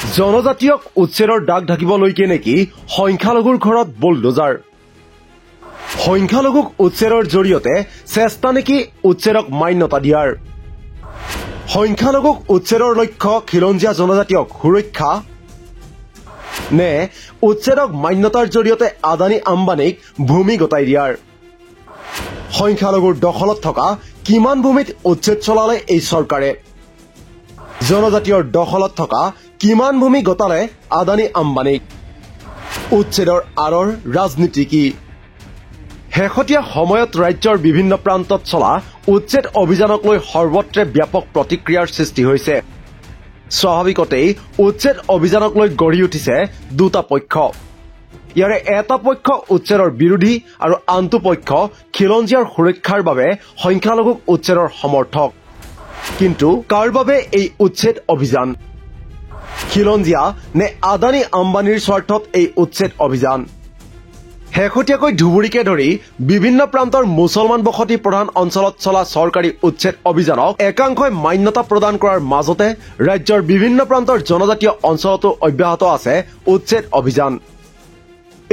জনজাতীয়ক উচ্ছেদৰ দাগ ঢাকিবলৈকে নেকি সংখ্যালঘুৰ ঘৰত বুলডোজাৰ। সংখ্যালঘুক উচ্ছেদৰ জৰিয়তে চেষ্টা নেকি উচ্ছেদক মান্যতা দিয়াৰ। সংখ্যালঘুক উচ্ছেদৰ লক্ষ্য খিলঞ্জীয়া জনজাতীয়ক সুৰক্ষা নে উচ্ছেদক মান্যতাৰ জৰিয়তে আদানী আম্বানীক ভূমি গতাই দিয়াৰ। সংখ্যালঘুৰ দখলত থকা কিমান ভূমিত উচ্ছেদ চলালে এই চৰকাৰে। জনজাতীয়ৰ দখলত থকা কিমান ভূমি গতালে আদানী আম্বানীক। উচ্ছেদৰ আঁৰৰ ৰাজনীতি কি। শেহতীয়া সময়ত ৰাজ্যৰ বিভিন্ন প্ৰান্তত চলা উচ্ছেদ অভিযানক লৈ সৰ্বত্ৰে ব্যাপক প্ৰতিক্ৰিয়াৰ সৃষ্টি হৈছে। স্বাভাৱিকতেই উচ্ছেদ অভিযানক লৈ গঢ়ি উঠিছে দুটা পক্ষ। ইয়াৰে এটা পক্ষ উচ্ছেদৰ বিৰোধী আৰু আনটো পক্ষ খিলঞ্জীয়াৰ সুৰক্ষাৰ বাবে সংখ্যালঘুক উচ্ছেদৰ সমৰ্থক। কিন্তু কাৰ বাবে এই উচ্ছেদ অভিযান। খিলঞ্জীয়া নে আদানী আম্বানীৰ স্বাৰ্থত এই উচ্ছেদ অভিযান। শেহতীয়াকৈ ধুবুৰীকে ধৰি বিভিন্ন প্ৰান্তৰ মুছলমান বসতি প্ৰধান অঞ্চলত চলা চৰকাৰী উচ্ছেদ অভিযানক একাংশই মান্যতা প্ৰদান কৰাৰ মাজতে ৰাজ্যৰ বিভিন্ন প্ৰান্তৰ জনজাতীয় অঞ্চলতো অব্যাহত আছে উচ্ছেদ অভিযান।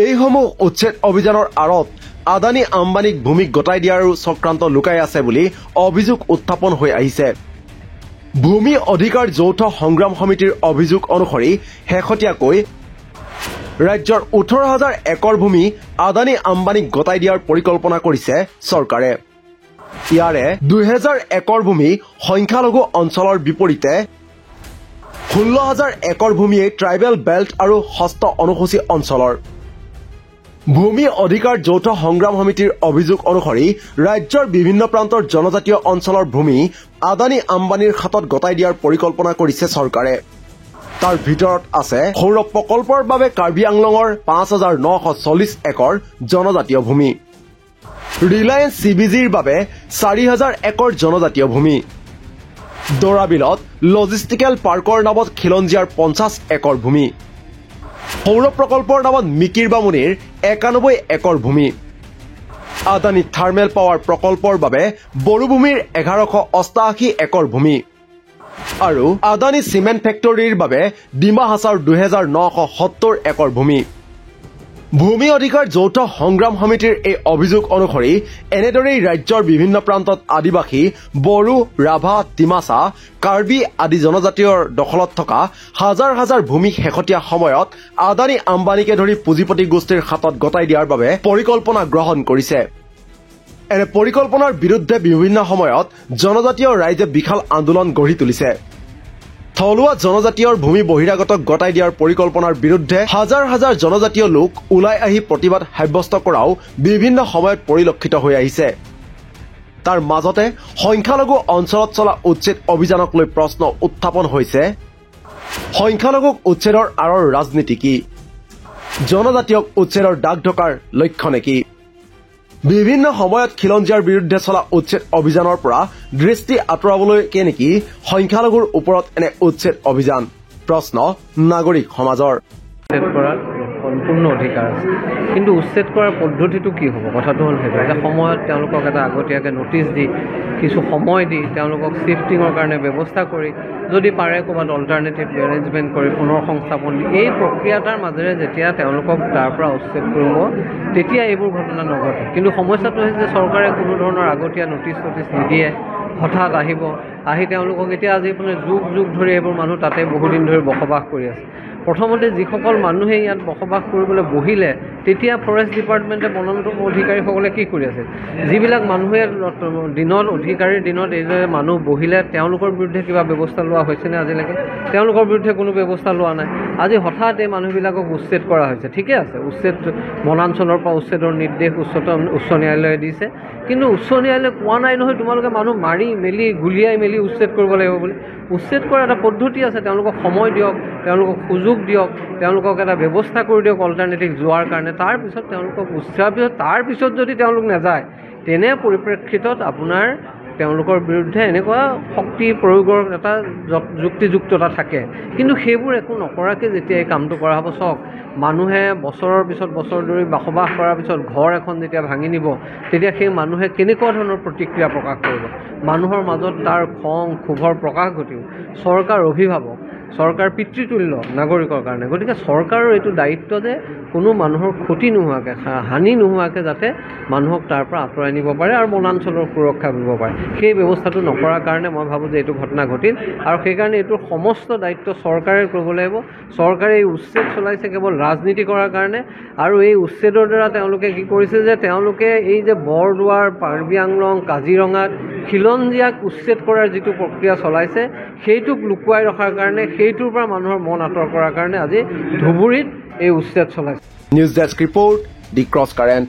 এইসমূহ উচ্ছেদ অভিযানৰ আঁৰত আদানী আম্বানীক ভূমি গতাই দিয়াৰো চক্ৰান্ত লুকাই আছে বুলি অভিযোগ উত্থাপন হৈ আহিছে। ভূমি অধিকাৰ যৌথ সংগ্ৰাম সমিতিৰ অভিযোগ অনুসৰি শেহতীয়াকৈ ৰাজ্যৰ 18,000 একৰ ভূমি আদানী আম্বানীক গতাই দিয়াৰ পৰিকল্পনা কৰিছে চৰকাৰে। ইয়াৰে 2,000 একৰ ভূমি সংখ্যালঘু অঞ্চলৰ বিপৰীতে 16,000 একৰ ভূমিয়ে ট্ৰাইবেল বেল্ট আৰু ষষ্ঠ অনুসূচী অঞ্চলৰ। ভূমি অধিকাৰ যৌথ সংগ্ৰাম সমিতিৰ অভিযোগ অনুসৰি ৰাজ্যৰ বিভিন্ন প্ৰান্তৰ জনজাতীয় অঞ্চলৰ ভূমি আদানী আম্বানীৰ হাতত গতাই দিয়াৰ পৰিকল্পনা কৰিছে চৰকাৰে। তাৰ ভিতৰত আছে সৌৰ প্ৰকল্পৰ বাবে কাৰ্বি আংলঙৰ 5,940 একৰ জনজাতীয় ভূমি, ৰিলায়েন্স CBGৰ বাবে 4,000 একৰ জনজাতীয় ভূমি, দৰাবিলত লজিষ্টিকেল পাৰ্কৰ নামত খিলঞ্জীয়াৰ 50 একৰ ভূমি, সৌৰ প্ৰকল্পৰ নামত মিকিৰ বামুণীৰ 91 একৰ ভূমি, আদানী থাৰ্মেল পাৱাৰ প্ৰকল্পৰ বাবে বড়োভূমিৰ 1,188 একৰ ভূমি আৰু আদানী চিমেণ্ট ফেক্টৰীৰ বাবে ডিমা হাছাৰ 2,970 একৰ ভূমি। ভূমি অধিকাৰ যৌথ সংগ্ৰাম সমিতিৰ এই অভিযোগ অনুসৰি এনেদৰেই ৰাজ্যৰ বিভিন্ন প্ৰান্তত আদিবাসী, বড়ো, ৰাভা, ডিমাছা, কাৰ্বি আদি জনজাতীয়ৰ দখলত থকা হাজাৰ হাজাৰ ভূমি শেহতীয়া সময়ত আদানী আম্বানীকে ধৰি পুঁজিপতি গোষ্ঠীৰ হাতত গতাই দিয়াৰ বাবে পৰিকল্পনা গ্ৰহণ কৰিছে। এনে পৰিকল্পনাৰ বিৰুদ্ধে বিভিন্ন সময়ত জনজাতীয় ৰাইজে বিশাল আন্দোলন গঢ়ি তুলিছে। থলুৱা জনজাতীয়ৰ ভূমি বহিৰাগতক গতাই দিয়াৰ পৰিকল্পনাৰ বিৰুদ্ধে হাজাৰ হাজাৰ জনজাতীয় লোক ওলাই আহি প্ৰতিবাদ সাব্যস্ত কৰাও বিভিন্ন সময়ত পৰিলক্ষিত হৈ আহিছে। তাৰ মাজতে সংখ্যালঘু অঞ্চলত চলা উচ্ছেদ অভিযানক লৈ প্ৰশ্ন উত্থাপন হৈছে, সংখ্যালঘুক উচ্ছেদৰ আঁৰৰ ৰাজনীতি কি। জনজাতীয়ক উচ্ছেদৰ দাগ ঢকাৰ লক্ষ্য নেকি। বিভিন্ন সময়ত খিলঞ্জীয়াৰ বিৰুদ্ধে চলা উচ্ছেদ অভিযানৰ পৰা দৃষ্টি আঁতৰাবলৈকে নেকি সংখ্যালঘুৰ ওপৰত এনে উচ্ছেদ অভিযান। প্ৰশ্ন নাগৰিক সমাজৰ। উচ্ছেদ কৰাৰ সম্পূৰ্ণ অধিকাৰ আছে, কিন্তু উচ্ছেদ কৰাৰ পদ্ধতিটো কি হ'ব। কথাটো হ'ল সেইটো যে সময়ত তেওঁলোকক এটা আগতীয়াকৈ নটিচ দি কিছু সময় দি তেওঁলোকক চিফটিঙৰ কাৰণে ব্যৱস্থা কৰি যদি পাৰে ক'ৰবাত অল্টাৰনেটিভ এৰেঞ্জমেণ্ট কৰি পুনৰ সংস্থাপন দি এই প্ৰক্ৰিয়াটাৰ মাজেৰে যেতিয়া তেওঁলোকক তাৰ পৰা উচ্ছেদ কৰিব তেতিয়া এইবোৰ ঘটনা নঘটে। কিন্তু সমস্যাটো হৈছে যে চৰকাৰে কোনো ধৰণৰ আগতীয়া নটিচ নিদিয়ে, হঠাৎ আহিব, আহি তেওঁলোকক এতিয়া আজি মানে যুগ যুগ ধৰি এইবোৰ মানুহ তাতে বহুদিন ধৰি বসবাস কৰি আছে। প্ৰথমতে যিসকল মানুহে ইয়াত বসবাস কৰিবলৈ বহিলে তেতিয়া ফৰেষ্ট ডিপাৰ্টমেণ্টে বনন্ত অধিকাৰীসকলে কি কৰি আছে, যিবিলাক মানুহে দিনত অধিকাৰীৰ দিনত এইদৰে মানুহ বহিলে তেওঁলোকৰ বিৰুদ্ধে কিবা ব্যৱস্থা লোৱা হৈছেনে আজিলৈকে। তেওঁলোকৰ বিৰুদ্ধে কোনো ব্যৱস্থা লোৱা নাই। আজি হঠাৎ এই মানুহবিলাকক উচ্ছেদ কৰা হৈছে। ঠিকে আছে, উচ্ছেদ বনাঞ্চলৰ পৰা উচ্ছেদৰ নিৰ্দেশ উচ্চ ন্যায়ালয়ে দিছে, কিন্তু উচ্চ ন্যায়ালয়ে কোৱা নাই নহয় তোমালোকে মানুহ মাৰি মেলি গুলিয়াই মেলি উচ্ছেদ কৰিব লাগিব বুলি। উচ্ছেদ কৰাৰ এটা পদ্ধতি আছে, তেওঁলোকক সময় দিয়ক, তেওঁলোকক সুযোগ দিয়ক, তেওঁলোকক এটা ব্যৱস্থা কৰি দিয়ক অল্টাৰনেটিভ যোৱাৰ কাৰণে। তাৰপিছত তেওঁলোকক উচ্ছেদৰ পিছত তাৰপিছত যদি তেওঁলোক নাযায় তেনে পৰিপ্ৰেক্ষিতত আপোনাৰ তেওঁলোকৰ বিৰুদ্ধে এনেকুৱা শক্তি প্ৰয়োগৰ এটা যুক্তিযুক্ততা থাকে। কিন্তু সেইবোৰ একো নকৰাকৈ যেতিয়া এই কামটো কৰা হ'ব, চাওক মানুহে বছৰৰ পিছত বছৰ ধৰি বসবাস কৰাৰ পিছত ঘৰ এখন যেতিয়া ভাঙি নিব তেতিয়া সেই মানুহে কেনেকুৱা ধৰণৰ প্ৰতিক্ৰিয়া প্ৰকাশ কৰিব। মানুহৰ মাজত তাৰ খং ক্ষোভৰ প্ৰকাশ ঘটিব। চৰকাৰ, অভিভাৱক চৰকাৰ পিতৃতুল্য নাগৰিকৰ কাৰণে। গতিকে চৰকাৰৰ এইটো দায়িত্ব যে কোনো মানুহৰ ক্ষতি নোহোৱাকৈ, হানি নোহোৱাকৈ যাতে মানুহক তাৰ পৰা আঁতৰাই নিব পাৰে আৰু বনাঞ্চলৰ সুৰক্ষা কৰিব পাৰে, সেই ব্যৱস্থাটো নকৰাৰ কাৰণে মই ভাবোঁ যে এইটো ঘটনা ঘটিল। আৰু সেইকাৰণে এইটোৰ সমস্ত দায়িত্ব চৰকাৰে কৰিব লাগিব। চৰকাৰে এই উচ্ছেদ চলাইছে কেৱল ৰাজনীতি কৰাৰ কাৰণে, আৰু এই উচ্ছেদৰ দ্বাৰা তেওঁলোকে কি কৰিছে যে তেওঁলোকে এই যে বৰদোৱাৰ, কাৰ্বি আংলং, কাজিৰঙাত খিলঞ্জীয়াক উচ্ছেদ কৰাৰ যিটো প্ৰক্ৰিয়া চলাইছে সেইটোক লুকুৱাই ৰখাৰ কাৰণে, সেইটোৰ পৰা মানুহৰ মন আঁতৰ কৰাৰ কাৰণে আজি ধুবুৰীত এই উচ্ছেদ চলাইছে। নিউজ ডেস্ক ৰিপৰ্ট, দি ক্ৰছ কাৰেণ্ট।